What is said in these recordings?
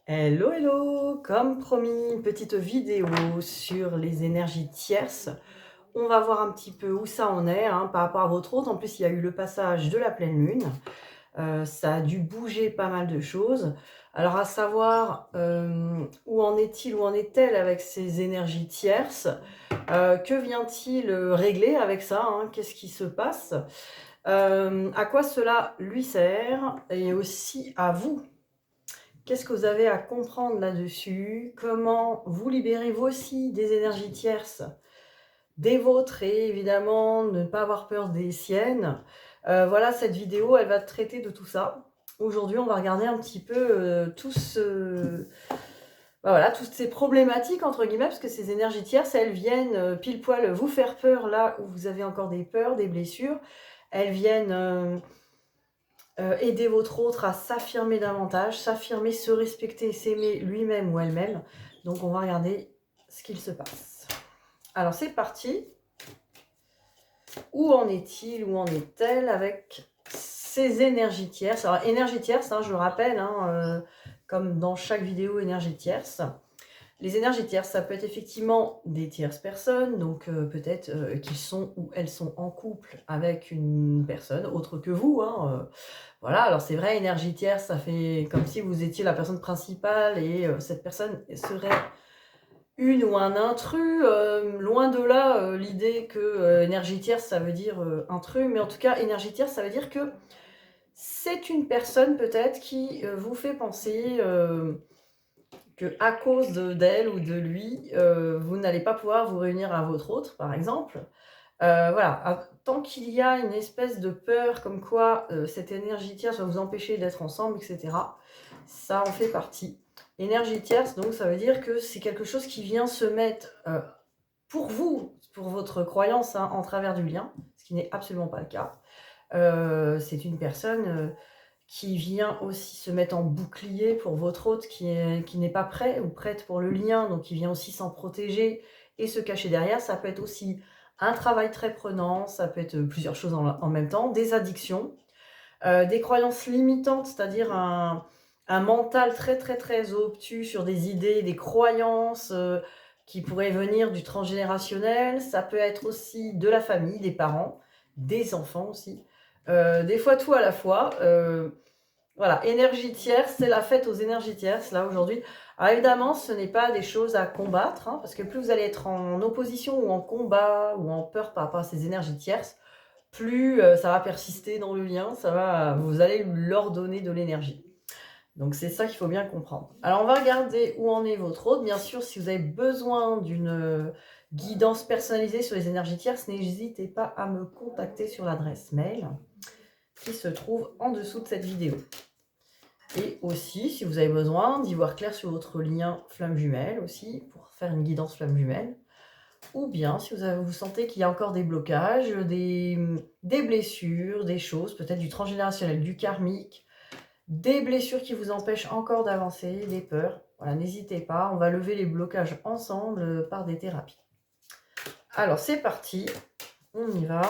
Hello, hello! Comme promis, une petite vidéo sur les énergies tierces. On va voir un petit peu où ça en est hein, par rapport à votre hôte. En plus, il y a eu le passage de la pleine lune. Ça a dû bouger pas mal de choses. Alors, à savoir, où en est-il, où en est-elle avec ces énergies tierces? Que vient-il régler avec ça hein? Qu'est-ce qui se passe? À quoi cela lui sert? Et aussi à vous. Qu'est-ce que vous avez à comprendre là-dessus? Comment vous libérez vous aussi des énergies tierces, des vôtres et évidemment ne pas avoir peur des siennes? Voilà, cette vidéo, elle va traiter de tout ça. Aujourd'hui, on va regarder un petit peu voilà, toutes ces problématiques, entre guillemets, parce que ces énergies tierces, elles viennent pile poil vous faire peur là où vous avez encore des peurs, des blessures. Elles viennent aider votre autre à s'affirmer davantage, s'affirmer, se respecter, s'aimer lui-même ou elle-même. Donc on va regarder ce qu'il se passe. Alors c'est parti. Où en est-il, où en est-elle avec ces énergies tierces? Alors énergie tierce, hein, je le rappelle, comme dans chaque vidéo énergie tierce. Les énergies tierces, ça peut être effectivement des tierces personnes, donc peut-être qu'ils sont ou elles sont en couple avec une personne autre que vous. Voilà, alors c'est vrai, énergie tierce, ça fait comme si vous étiez la personne principale et cette personne serait une ou un intrus. Loin de là, l'idée que énergie tierce, ça veut dire intrus, mais en tout cas, énergie tierce, ça veut dire que c'est une personne peut-être qui vous fait penser que à cause d'elle ou de lui, vous n'allez pas pouvoir vous réunir à votre autre, par exemple. Voilà, tant qu'il y a une espèce de peur comme quoi cette énergie tierce va vous empêcher d'être ensemble, etc., ça en fait partie. Énergie tierce, donc ça veut dire que c'est quelque chose qui vient se mettre pour vous, pour votre croyance, en travers du lien, ce qui n'est absolument pas le cas. C'est une personne qui vient aussi se mettre en bouclier pour votre hôte qui n'est pas prêt ou prête pour le lien, donc qui vient aussi s'en protéger et se cacher derrière. Ça peut être aussi un travail très prenant, ça peut être plusieurs choses en même temps, des addictions, des croyances limitantes, c'est-à-dire un mental très très très obtus sur des idées, des croyances qui pourraient venir du transgénérationnel. Ça peut être aussi de la famille, des parents, des enfants aussi. Des fois tout à la fois. Voilà, énergie tierce, c'est la fête aux énergies tierces, là, aujourd'hui. Alors évidemment, ce n'est pas des choses à combattre, parce que plus vous allez être en opposition ou en combat ou en peur par rapport à ces énergies tierces, plus ça va persister dans le lien, vous allez leur donner de l'énergie. Donc c'est ça qu'il faut bien comprendre. Alors on va regarder où en est votre hôte. Bien sûr, si vous avez besoin d'une guidance personnalisée sur les énergies tierces, n'hésitez pas à me contacter sur l'adresse mail qui se trouve en dessous de cette vidéo. Et aussi, si vous avez besoin d'y voir clair sur votre lien flamme jumelle aussi, pour faire une guidance flamme jumelle, ou bien si vous sentez qu'il y a encore des blocages, des blessures, des choses, peut-être du transgénérationnel, du karmique, des blessures qui vous empêchent encore d'avancer, des peurs, voilà, n'hésitez pas, on va lever les blocages ensemble par des thérapies. Alors c'est parti, on y va.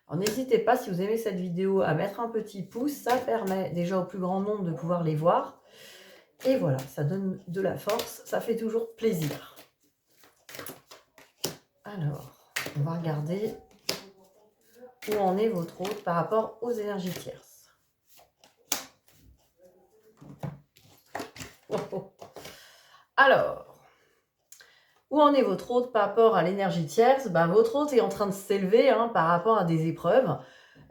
Alors n'hésitez pas, si vous aimez cette vidéo, à mettre un petit pouce, ça permet déjà au plus grand nombre de pouvoir les voir. Et voilà, ça donne de la force, ça fait toujours plaisir. Alors, on va regarder où en est votre hôte par rapport aux énergies tierces. Oh, oh. Alors, où en est votre hôte par rapport à l'énergie tierce? Votre hôte est en train de s'élever par rapport à des épreuves.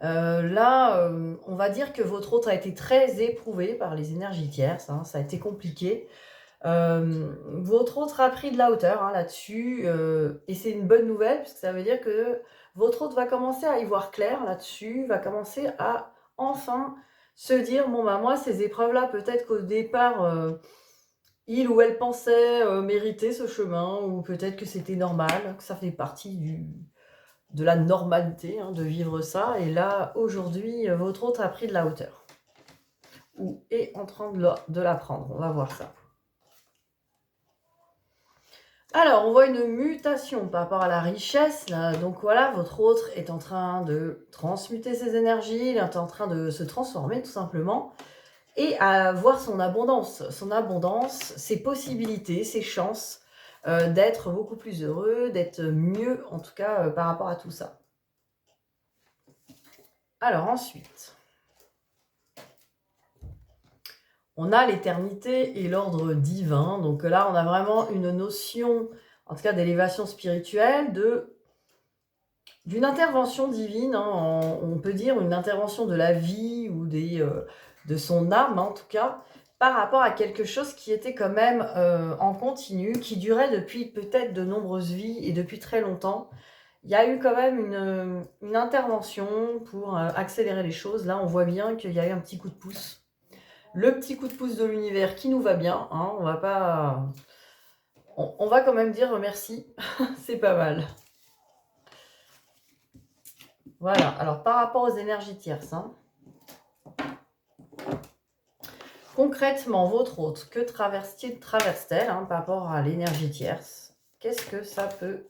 Là, on va dire que votre hôte a été très éprouvé par les énergies tierces, ça a été compliqué. Votre hôte a pris de la hauteur là-dessus, et c'est une bonne nouvelle, parce que ça veut dire que votre hôte va commencer à y voir clair là-dessus, va commencer à enfin se dire, bon moi ces épreuves-là, peut-être qu'au départ, il ou elle pensait mériter ce chemin, ou peut-être que c'était normal, que ça fait partie de la normalité de vivre ça, et là, aujourd'hui, votre hôte a pris de la hauteur, ou est en train de la prendre, on va voir ça. Alors, on voit une mutation par rapport à la richesse. Là. Donc voilà, votre autre est en train de transmuter ses énergies, il est en train de se transformer tout simplement. et à voir son abondance, ses possibilités, ses chances d'être beaucoup plus heureux, d'être mieux en tout cas par rapport à tout ça. Alors ensuite, on a l'éternité et l'ordre divin. Donc là, on a vraiment une notion, en tout cas d'élévation spirituelle, d'une intervention divine, hein, on peut dire une intervention de la vie ou de son âme, en tout cas, par rapport à quelque chose qui était quand même en continu, qui durait depuis peut-être de nombreuses vies et depuis très longtemps. Il y a eu quand même une intervention pour accélérer les choses. Là, on voit bien qu'il y a eu un petit coup de pouce. Le petit coup de pouce de l'univers qui nous va bien. Hein, on va pas... On va quand même dire merci. C'est pas mal. Voilà. Alors, par rapport aux énergies tierces, hein, concrètement, votre hôte, que traverse-t-elle par rapport à l'énergie tierce? Qu'est-ce que ça peut...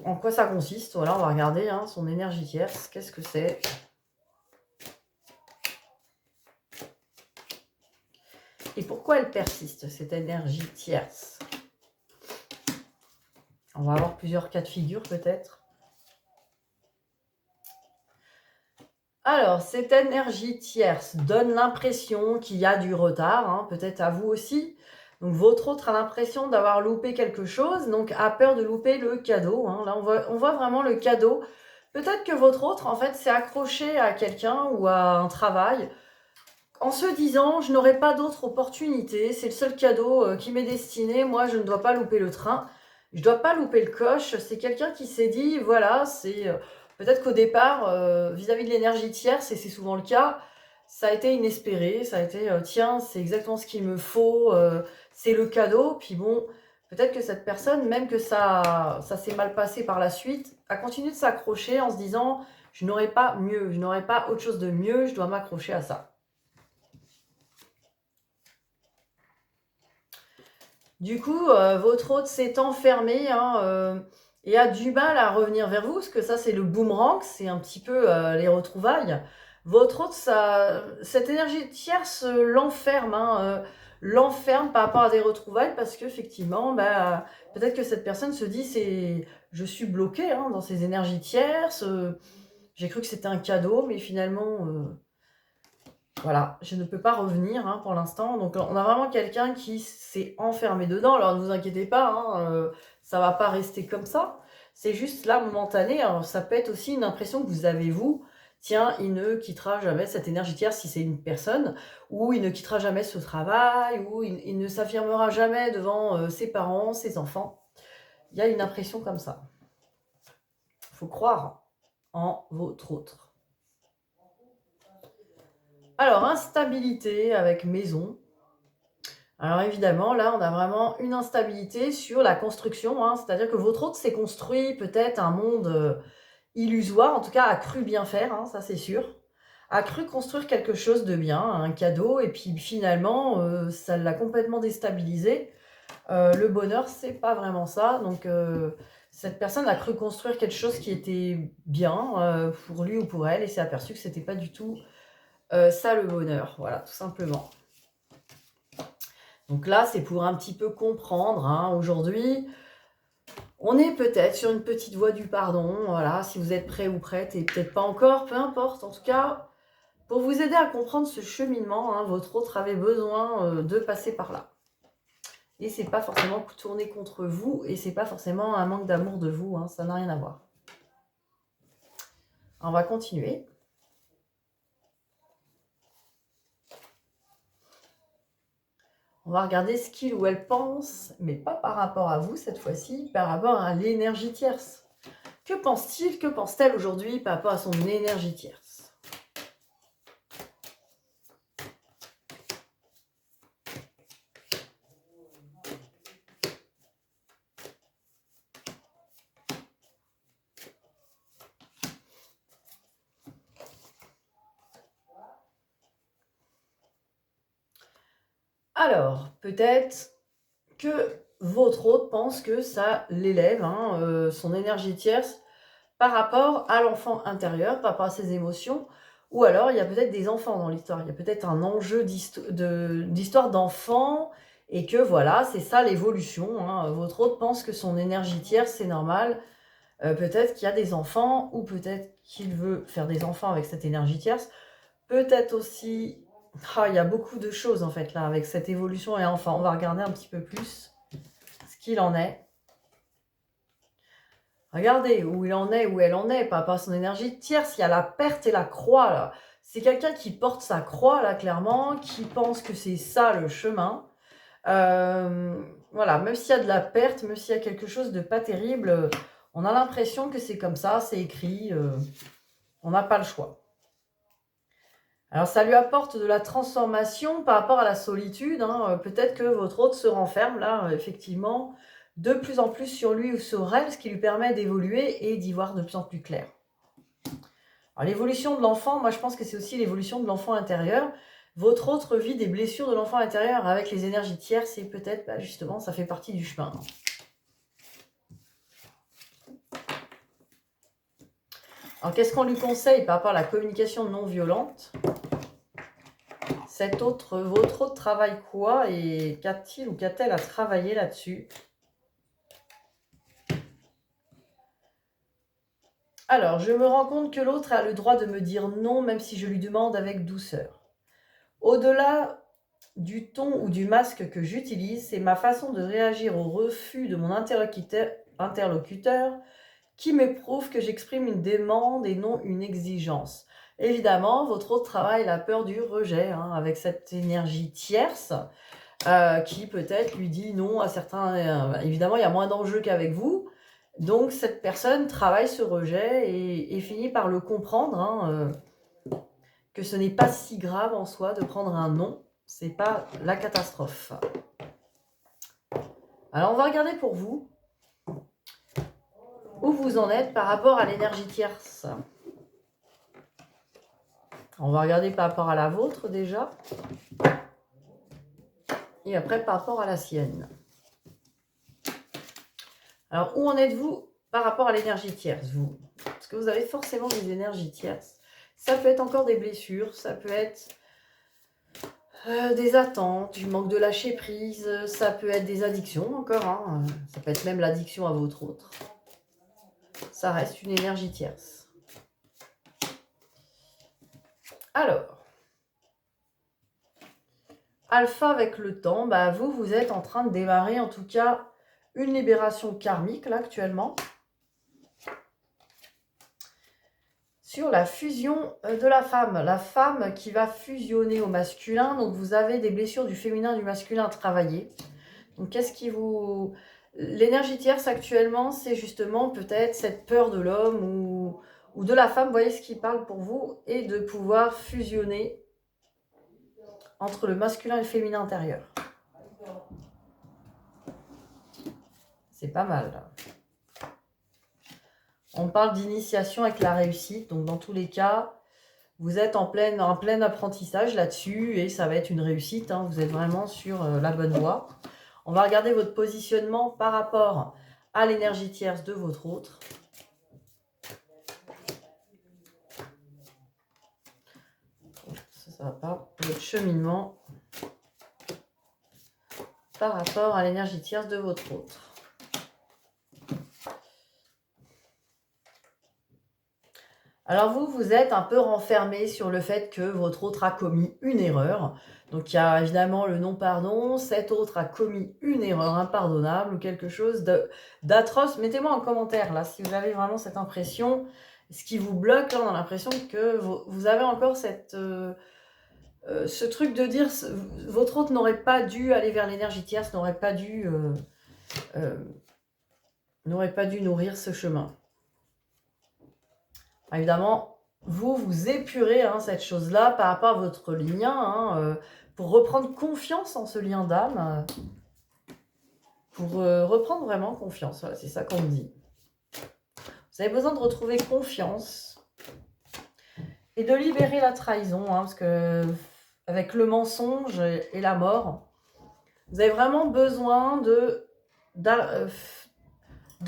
en quoi ça consiste? Voilà, on va regarder son énergie tierce. Qu'est-ce que c'est? Et pourquoi elle persiste, cette énergie tierce? On va avoir plusieurs cas de figure peut-être. Alors, cette énergie tierce donne l'impression qu'il y a du retard, peut-être à vous aussi. Donc, votre autre a l'impression d'avoir loupé quelque chose, donc a peur de louper le cadeau. Là, on voit vraiment le cadeau. Peut-être que votre autre, en fait, s'est accroché à quelqu'un ou à un travail en se disant « je n'aurai pas d'autre opportunité, c'est le seul cadeau qui m'est destiné, moi, je ne dois pas louper le train, je ne dois pas louper le coche ». C'est quelqu'un qui s'est dit « voilà, c'est... peut-être qu'au départ, vis-à-vis de l'énergie tierce, et c'est souvent le cas, ça a été inespéré, ça a été tiens, c'est exactement ce qu'il me faut, c'est le cadeau ». Puis bon, peut-être que cette personne, même que ça s'est mal passé par la suite, a continué de s'accrocher en se disant « je n'aurai pas mieux, je n'aurai pas autre chose de mieux, je dois m'accrocher à ça ». Du coup, votre hôte s'est enfermé et a du mal à revenir vers vous, parce que ça, c'est le boomerang, c'est un petit peu les retrouvailles. Votre hôte, cette énergie tierce l'enferme, l'enferme par rapport à des retrouvailles, parce qu'effectivement, peut-être que cette personne se dit, je suis bloquée dans ces énergies tierces, j'ai cru que c'était un cadeau, mais finalement... voilà, je ne peux pas revenir pour l'instant. Donc, on a vraiment quelqu'un qui s'est enfermé dedans. Alors, ne vous inquiétez pas, ça va pas rester comme ça. C'est juste là, momentané. Alors, ça peut être aussi une impression que vous avez, vous. Tiens, il ne quittera jamais cette énergie tierce si c'est une personne, ou il ne quittera jamais ce travail, ou il ne s'affirmera jamais devant ses parents, ses enfants. Il y a une impression comme ça. Il faut croire en votre autre. Alors, instabilité avec maison. Alors évidemment, là, on a vraiment une instabilité sur la construction. C'est-à-dire que votre hôte s'est construit peut-être un monde illusoire, en tout cas a cru bien faire, ça c'est sûr. A cru construire quelque chose de bien, un cadeau, et puis finalement, ça l'a complètement déstabilisé. Le bonheur, c'est pas vraiment ça. Donc, cette personne a cru construire quelque chose qui était bien pour lui ou pour elle, et s'est aperçu que c'était pas du tout... ça le bonheur, voilà, tout simplement. Donc là, c'est pour un petit peu comprendre. Aujourd'hui, on est peut-être sur une petite voie du pardon. Voilà, si vous êtes prêt ou prête, et peut-être pas encore, peu importe. En tout cas, pour vous aider à comprendre ce cheminement, votre autre avait besoin de passer par là. Et c'est pas forcément tourné contre vous, et c'est pas forcément un manque d'amour de vous. Ça n'a rien à voir. On va continuer. On va regarder ce qu'il ou elle pense, mais pas par rapport à vous cette fois-ci, par rapport à l'énergie tierce. Que pense-t-il, que pense-t-elle aujourd'hui par rapport à son énergie tierce? Alors, peut-être que votre hôte pense que ça l'élève, son énergie tierce, par rapport à l'enfant intérieur, par rapport à ses émotions, Ou alors, il y a peut-être des enfants dans l'histoire. Il y a peut-être un enjeu d'histoire d'enfants et que voilà, c'est ça l'évolution. Hein. Votre hôte pense que son énergie tierce, c'est normal. Peut-être qu'il y a des enfants ou peut-être qu'il veut faire des enfants avec cette énergie tierce. Peut-être aussi... il y a beaucoup de choses en fait là avec cette évolution et enfin, on va regarder un petit peu plus ce qu'il en est. Regardez où il en est, où elle en est, par rapport à son énergie tierce. Il y a la perte et la croix, là. C'est quelqu'un qui porte sa croix, là, clairement, qui pense que c'est ça, le chemin. Voilà, même s'il y a de la perte, même s'il y a quelque chose de pas terrible, on a l'impression que c'est comme ça, c'est écrit. On n'a pas le choix. Alors, ça lui apporte de la transformation par rapport à la solitude. Hein. Peut-être que votre hôte se renferme, là, effectivement, de plus en plus sur lui ou sur elle, ce qui lui permet d'évoluer et d'y voir de plus en plus clair. Alors, l'évolution de l'enfant, moi je pense que c'est aussi l'évolution de l'enfant intérieur. Votre autre vit des blessures de l'enfant intérieur avec les énergies tierces et peut-être, justement, ça fait partie du chemin. Alors, qu'est-ce qu'on lui conseille par rapport à la communication non violente ? Votre autre travaille quoi et qu'a-t-il ou qu'a-t-elle à travailler là-dessus ? Alors, je me rends compte que l'autre a le droit de me dire non, même si je lui demande avec douceur. Au-delà du ton ou du masque que j'utilise, c'est ma façon de réagir au refus de mon interlocuteur qui me prouve que j'exprime une demande et non une exigence. Évidemment, votre autre travail, la peur du rejet, avec cette énergie tierce qui peut-être lui dit non à certains... évidemment, il y a moins d'enjeux qu'avec vous. Donc, cette personne travaille ce rejet et finit par le comprendre, que ce n'est pas si grave en soi de prendre un non. C'est pas la catastrophe. Alors, on va regarder pour vous où vous en êtes par rapport à l'énergie tierce. On va regarder par rapport à la vôtre déjà. Et après par rapport à la sienne. Alors, où en êtes-vous par rapport à l'énergie tierce, vous ? Parce que vous avez forcément des énergies tierces. Ça peut être encore des blessures, ça peut être des attentes, du manque de lâcher prise, ça peut être des addictions encore, ça peut être même l'addiction à votre autre. Ça reste une énergie tierce. Alors, Alpha avec le temps, vous êtes en train de démarrer en tout cas une libération karmique là actuellement. Sur la fusion de la femme qui va fusionner au masculin. Donc vous avez des blessures du féminin et du masculin à travailler. Donc qu'est-ce qui vous... L'énergie tierce actuellement, c'est justement peut-être cette peur de l'homme ou de la femme, vous voyez ce qui parle pour vous, et de pouvoir fusionner entre le masculin et le féminin intérieur. C'est pas mal. On parle d'initiation avec la réussite, donc dans tous les cas, vous êtes en plein apprentissage là-dessus et ça va être une réussite, vous êtes vraiment sur la bonne voie. On va regarder votre positionnement par rapport à l'énergie tierce de votre autre. Ça va pas. Votre cheminement par rapport à l'énergie tierce de votre autre. Alors vous êtes un peu renfermé sur le fait que votre autre a commis une erreur. Donc il y a évidemment le non-pardon, cet autre a commis une erreur impardonnable ou quelque chose d'atroce. Mettez-moi en commentaire là si vous avez vraiment cette impression, ce qui vous bloque là, on a l'impression que vous avez encore ce truc de dire votre autre n'aurait pas dû aller vers l'énergie tierce, n'aurait pas dû nourrir ce chemin. Évidemment, vous épurez cette chose-là par rapport à votre lien, pour reprendre confiance en ce lien d'âme, pour reprendre vraiment confiance. Voilà, c'est ça qu'on me dit. Vous avez besoin de retrouver confiance et de libérer la trahison, parce que avec le mensonge et la mort, vous avez vraiment besoin de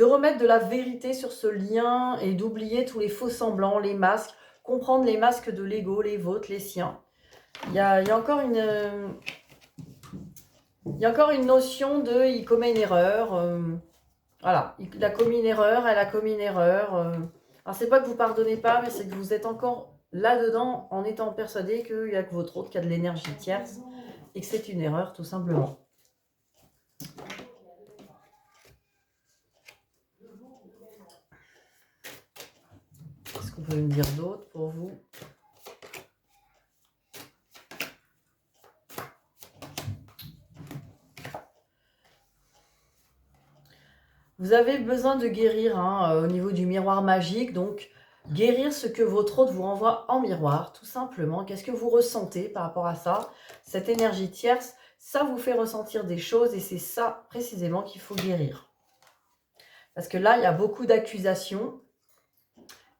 remettre de la vérité sur ce lien et d'oublier tous les faux semblants, les masques, comprendre les masques de l'ego, les vôtres, les siens. Il y a encore une... Il y a encore une notion de il commet une erreur. Voilà, il a commis une erreur, elle a commis une erreur. Alors, c'est pas que vous pardonnez pas, mais c'est que vous êtes encore là-dedans en étant persuadé qu'il n'y a que votre autre qui a de l'énergie tierce et que c'est une erreur, tout simplement. Qu'est-ce qu'on peut me dire d'autre pour vous ? Vous avez besoin de guérir au niveau du miroir magique, donc guérir ce que votre autre vous renvoie en miroir, tout simplement. Qu'est-ce que vous ressentez par rapport à ça? Cette énergie tierce, ça vous fait ressentir des choses et c'est ça précisément qu'il faut guérir. Parce que là, il y a beaucoup d'accusations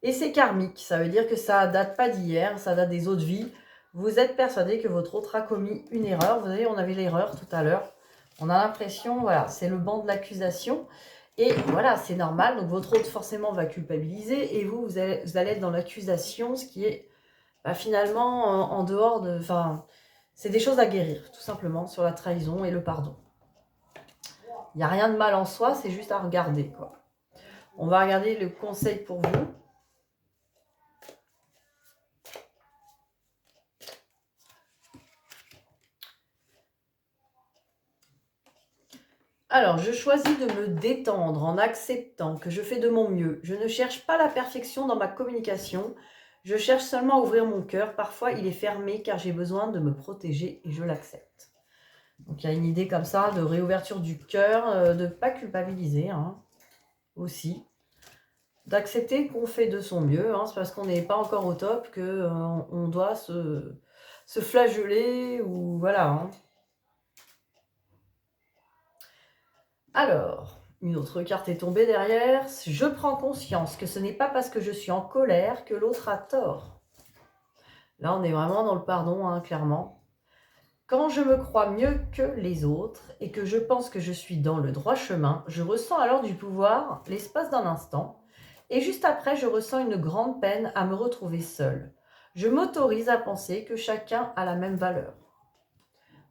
et c'est karmique. Ça veut dire que ça date pas d'hier, ça date des autres vies. Vous êtes persuadé que votre autre a commis une erreur. Vous savez, on avait l'erreur tout à l'heure. On a l'impression, voilà, c'est le banc de l'accusation. Et voilà, c'est normal. Donc, votre autre, forcément, va culpabiliser. Et vous allez être dans l'accusation, ce qui est finalement en dehors de... Enfin, c'est des choses à guérir, tout simplement, sur la trahison et le pardon. Il n'y a rien de mal en soi, c'est juste à regarder, quoi. On va regarder le conseil pour vous. Alors, je choisis de me détendre en acceptant que je fais de mon mieux. Je ne cherche pas la perfection dans ma communication. Je cherche seulement à ouvrir mon cœur. Parfois, il est fermé car j'ai besoin de me protéger et je l'accepte. Donc, il y a une idée comme ça de réouverture du cœur, de ne pas culpabiliser aussi. D'accepter qu'on fait de son mieux. C'est parce qu'on n'est pas encore au top qu'on doit se flageller ou voilà. Alors, une autre carte est tombée derrière. Je prends conscience que ce n'est pas parce que je suis en colère que l'autre a tort. Là, on est vraiment dans le pardon, clairement. Quand je me crois mieux que les autres et que je pense que je suis dans le droit chemin, je ressens alors du pouvoir l'espace d'un instant. Et juste après, je ressens une grande peine à me retrouver seule. Je m'autorise à penser que chacun a la même valeur.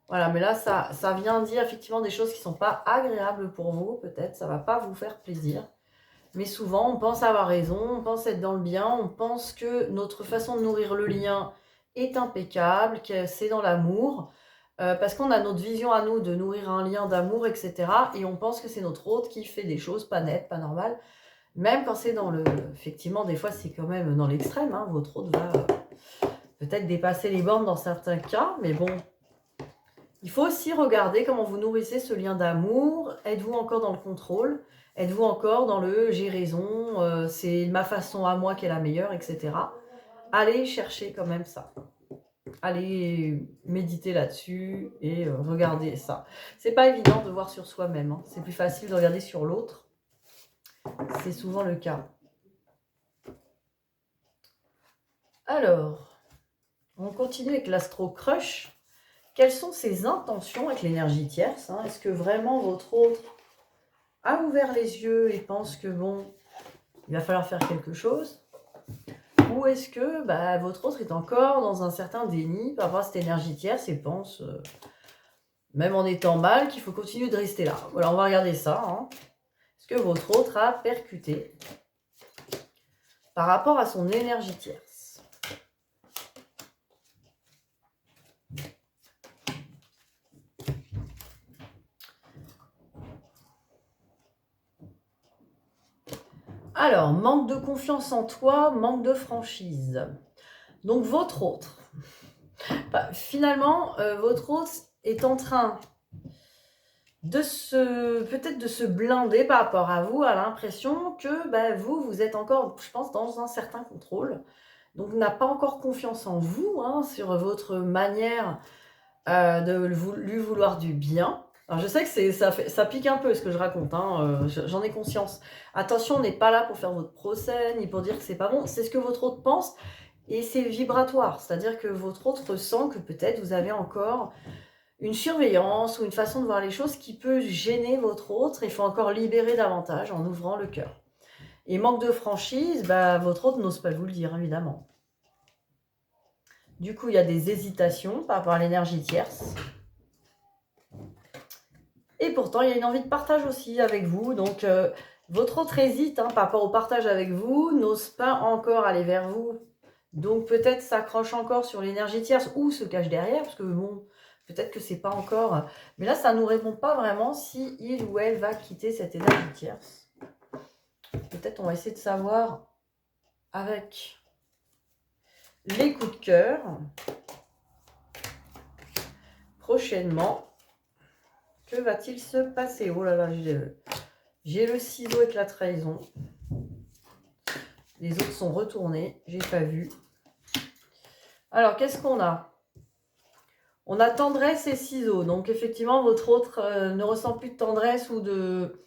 Voilà, mais là, ça vient dire effectivement des choses qui ne sont pas agréables pour vous, peut-être, ça ne va pas vous faire plaisir. Mais souvent, on pense avoir raison, on pense être dans le bien, on pense que notre façon de nourrir le lien est impeccable, que c'est dans l'amour, parce qu'on a notre vision à nous de nourrir un lien d'amour, etc. Et on pense que c'est notre autre qui fait des choses pas nettes, pas normales, même quand c'est dans le... Effectivement, des fois, c'est quand même dans l'extrême, votre autre va peut-être dépasser les bornes dans certains cas, mais bon... Il faut aussi regarder comment vous nourrissez ce lien d'amour. Êtes-vous encore dans le contrôle? Êtes-vous encore dans le j'ai raison, c'est ma façon à moi qui est la meilleure, etc. Allez chercher quand même ça. Allez méditer là-dessus et regarder ça. C'est pas évident de voir sur soi-même. C'est plus facile de regarder sur l'autre. C'est souvent le cas. Alors, on continue avec l'Astro Crush. Quelles sont ses intentions avec l'énergie tierce? Est-ce que vraiment votre autre a ouvert les yeux et pense que bon, il va falloir faire quelque chose? Ou est-ce que votre autre est encore dans un certain déni par rapport à cette énergie tierce et pense, même en étant mal, qu'il faut continuer de rester là? Voilà, on va regarder ça. Est-ce que votre autre a percuté par rapport à son énergie tierce? Alors, manque de confiance en toi, manque de franchise. Donc, votre autre, finalement, votre autre est en train de peut-être de se blinder par rapport à vous, à l'impression que vous êtes encore, je pense, dans un certain contrôle. Donc, n'a pas encore confiance en vous, sur votre manière de lui vouloir du bien. Alors, je sais que ça pique un peu ce que je raconte, j'en ai conscience. Attention, on n'est pas là pour faire votre procès, ni pour dire que c'est pas bon. C'est ce que votre autre pense et c'est vibratoire. C'est-à-dire que votre autre ressent que peut-être vous avez encore une surveillance ou une façon de voir les choses qui peut gêner votre autre. Il faut encore libérer davantage en ouvrant le cœur. Et manque de franchise, votre autre n'ose pas vous le dire, évidemment. Du coup, il y a des hésitations par rapport à l'énergie tierce. Et pourtant, il y a une envie de partage aussi avec vous. Donc, votre autre hésite par rapport au partage avec vous, n'ose pas encore aller vers vous. Donc, peut-être s'accroche encore sur l'énergie tierce ou se cache derrière, parce que bon, peut-être que c'est pas encore... Mais là, ça ne nous répond pas vraiment si il ou elle va quitter cette énergie tierce. Peut-être on va essayer de savoir avec les coups de cœur prochainement. Que va-t-il se passer? Oh là là, j'ai le ciseau avec la trahison. Les autres sont retournés, j'ai pas vu. Alors, qu'est-ce qu'on a? On a tendresse et ciseaux. Donc, effectivement, votre autre ne ressent plus de tendresse ou de...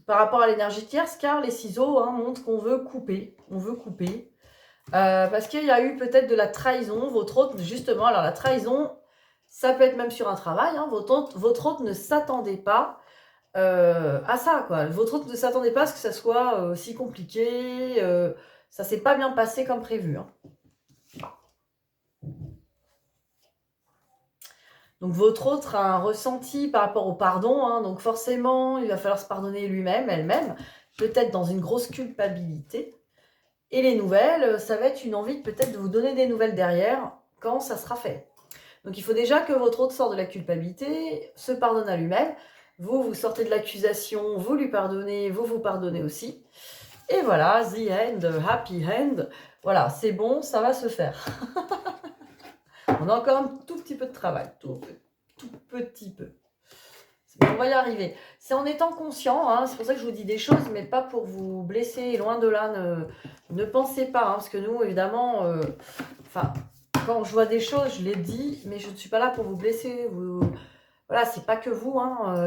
par rapport à l'énergie tierce, car les ciseaux montrent qu'on veut couper. On veut couper. Parce qu'il y a eu peut-être de la trahison. Votre autre, justement, alors la trahison, ça peut être même sur un travail. Votre autre ne s'attendait pas à ça, quoi. Votre autre ne s'attendait pas à ce que ça soit si compliqué. Ça s'est pas bien passé comme prévu. Donc, votre autre a un ressenti par rapport au pardon. Donc, forcément, il va falloir se pardonner lui-même, elle-même. Peut-être dans une grosse culpabilité. Et les nouvelles, ça va être une envie peut-être de vous donner des nouvelles derrière quand ça sera fait. Donc, il faut déjà que votre autre sorte de la culpabilité, se pardonne à lui-même. Vous sortez de l'accusation, vous lui pardonnez, vous pardonnez aussi. Et voilà, the end, happy end. Voilà, c'est bon, ça va se faire. On a encore un tout petit peu de travail, tout petit peu. On va y arriver. C'est en étant conscient, c'est pour ça que je vous dis des choses, mais pas pour vous blesser, loin de là, ne pensez pas, parce que nous, évidemment, quand je vois des choses, je les dis, mais je ne suis pas là pour vous blesser. Voilà, c'est pas que vous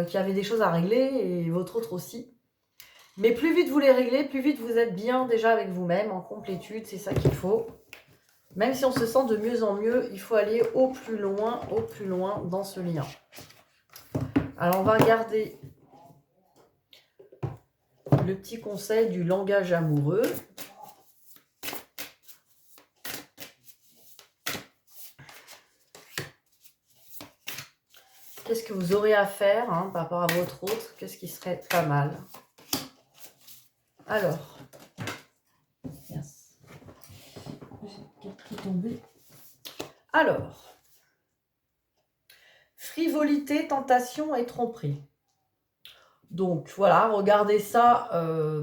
qui avez des choses à régler, et votre autre aussi. Mais plus vite vous les réglez, plus vite vous êtes bien déjà avec vous-même, en complétude, c'est ça qu'il faut. Même si on se sent de mieux en mieux, il faut aller au plus loin dans ce lien. Alors, on va regarder le petit conseil du langage amoureux. Qu'est-ce que vous aurez à faire par rapport à votre autre? Qu'est-ce qui serait pas mal? Alors, yes. J'ai qui tombé. Alors, frivolité, tentation et tromperie. Donc voilà, regardez ça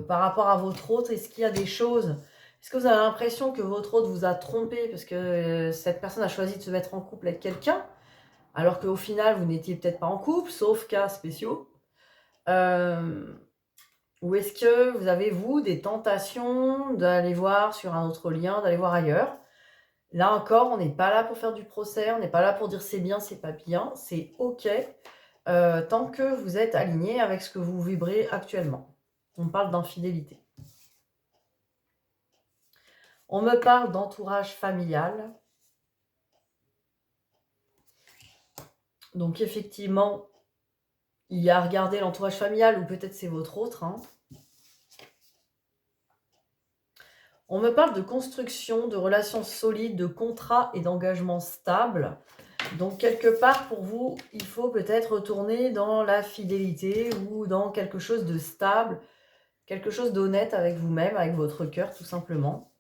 par rapport à votre autre. Est-ce qu'il y a des choses... Est-ce que vous avez l'impression que votre autre vous a trompé parce que cette personne a choisi de se mettre en couple avec quelqu'un, alors qu'au final, vous n'étiez peut-être pas en couple, sauf cas spéciaux? Ou est-ce que vous avez, vous, des tentations d'aller voir sur un autre lien, d'aller voir ailleurs? Là encore, on n'est pas là pour faire du procès, on n'est pas là pour dire c'est bien, c'est pas bien, c'est OK. Tant que vous êtes aligné avec ce que vous vibrez actuellement. On parle d'infidélité. On me parle d'entourage familial. Donc effectivement, il y a à regarder l'entourage familial, ou peut-être c'est votre autre. On me parle de construction, de relations solides, de contrats et d'engagements stables. Donc, quelque part, pour vous, il faut peut-être retourner dans la fidélité ou dans quelque chose de stable, quelque chose d'honnête avec vous-même, avec votre cœur, tout simplement.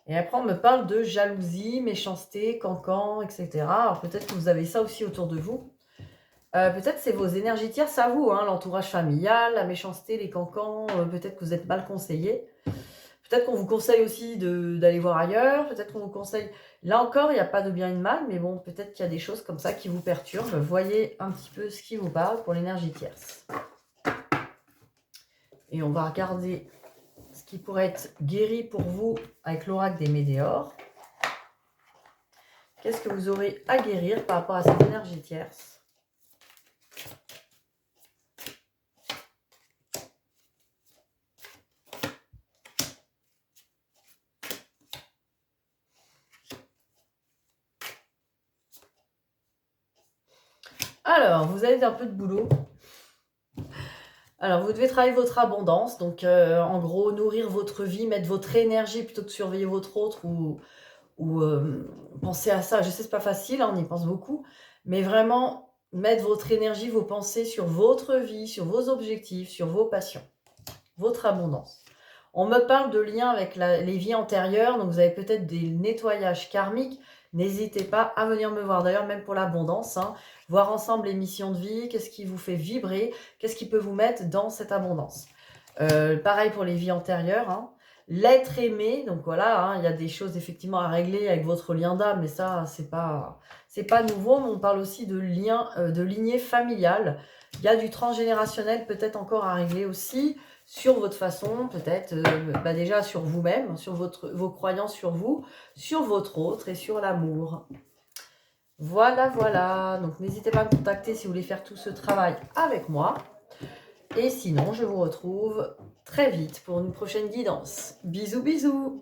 Et après, on me parle de jalousie, méchanceté, cancan, etc. Alors, peut-être que vous avez ça aussi autour de vous. Peut-être c'est vos énergies tierces à vous, l'entourage familial, la méchanceté, les cancans, peut-être que vous êtes mal conseillé. Peut-être qu'on vous conseille aussi d'aller voir ailleurs, peut-être qu'on vous conseille... Là encore, il n'y a pas de bien et de mal, mais bon, peut-être qu'il y a des choses comme ça qui vous perturbent. Voyez un petit peu ce qui vous parle pour l'énergie tierce. Et on va regarder ce qui pourrait être guéri pour vous avec l'oracle des Médéors. Qu'est-ce que vous aurez à guérir par rapport à cette énergie tierce? Alors, vous avez un peu de boulot. Alors, vous devez travailler votre abondance. Donc, en gros, nourrir votre vie, mettre votre énergie plutôt que surveiller votre autre ou pensez à ça. Je sais, c'est pas facile, hein, on y pense beaucoup, mais vraiment mettre votre énergie, vos pensées sur votre vie, sur vos objectifs, sur vos passions, votre abondance. On me parle de liens avec les vies antérieures, donc vous avez peut-être des nettoyages karmiques. N'hésitez pas à venir me voir, d'ailleurs même pour l'abondance, hein, voir ensemble les missions de vie, qu'est-ce qui vous fait vibrer, qu'est-ce qui peut vous mettre dans cette abondance. Pareil pour les vies antérieures, hein. L'être aimé, donc voilà, hein, il y a des choses effectivement à régler avec votre lien d'âme, mais ça, c'est pas nouveau, mais on parle aussi de lien, de lignée familiale. Il y a du transgénérationnel peut-être encore à régler aussi, sur votre façon, peut-être déjà sur vous-même, sur vos croyances sur vous, sur votre autre et sur l'amour. Voilà, voilà. Donc n'hésitez pas à me contacter si vous voulez faire tout ce travail avec moi. Et sinon, je vous retrouve très vite pour une prochaine guidance. Bisous, bisous!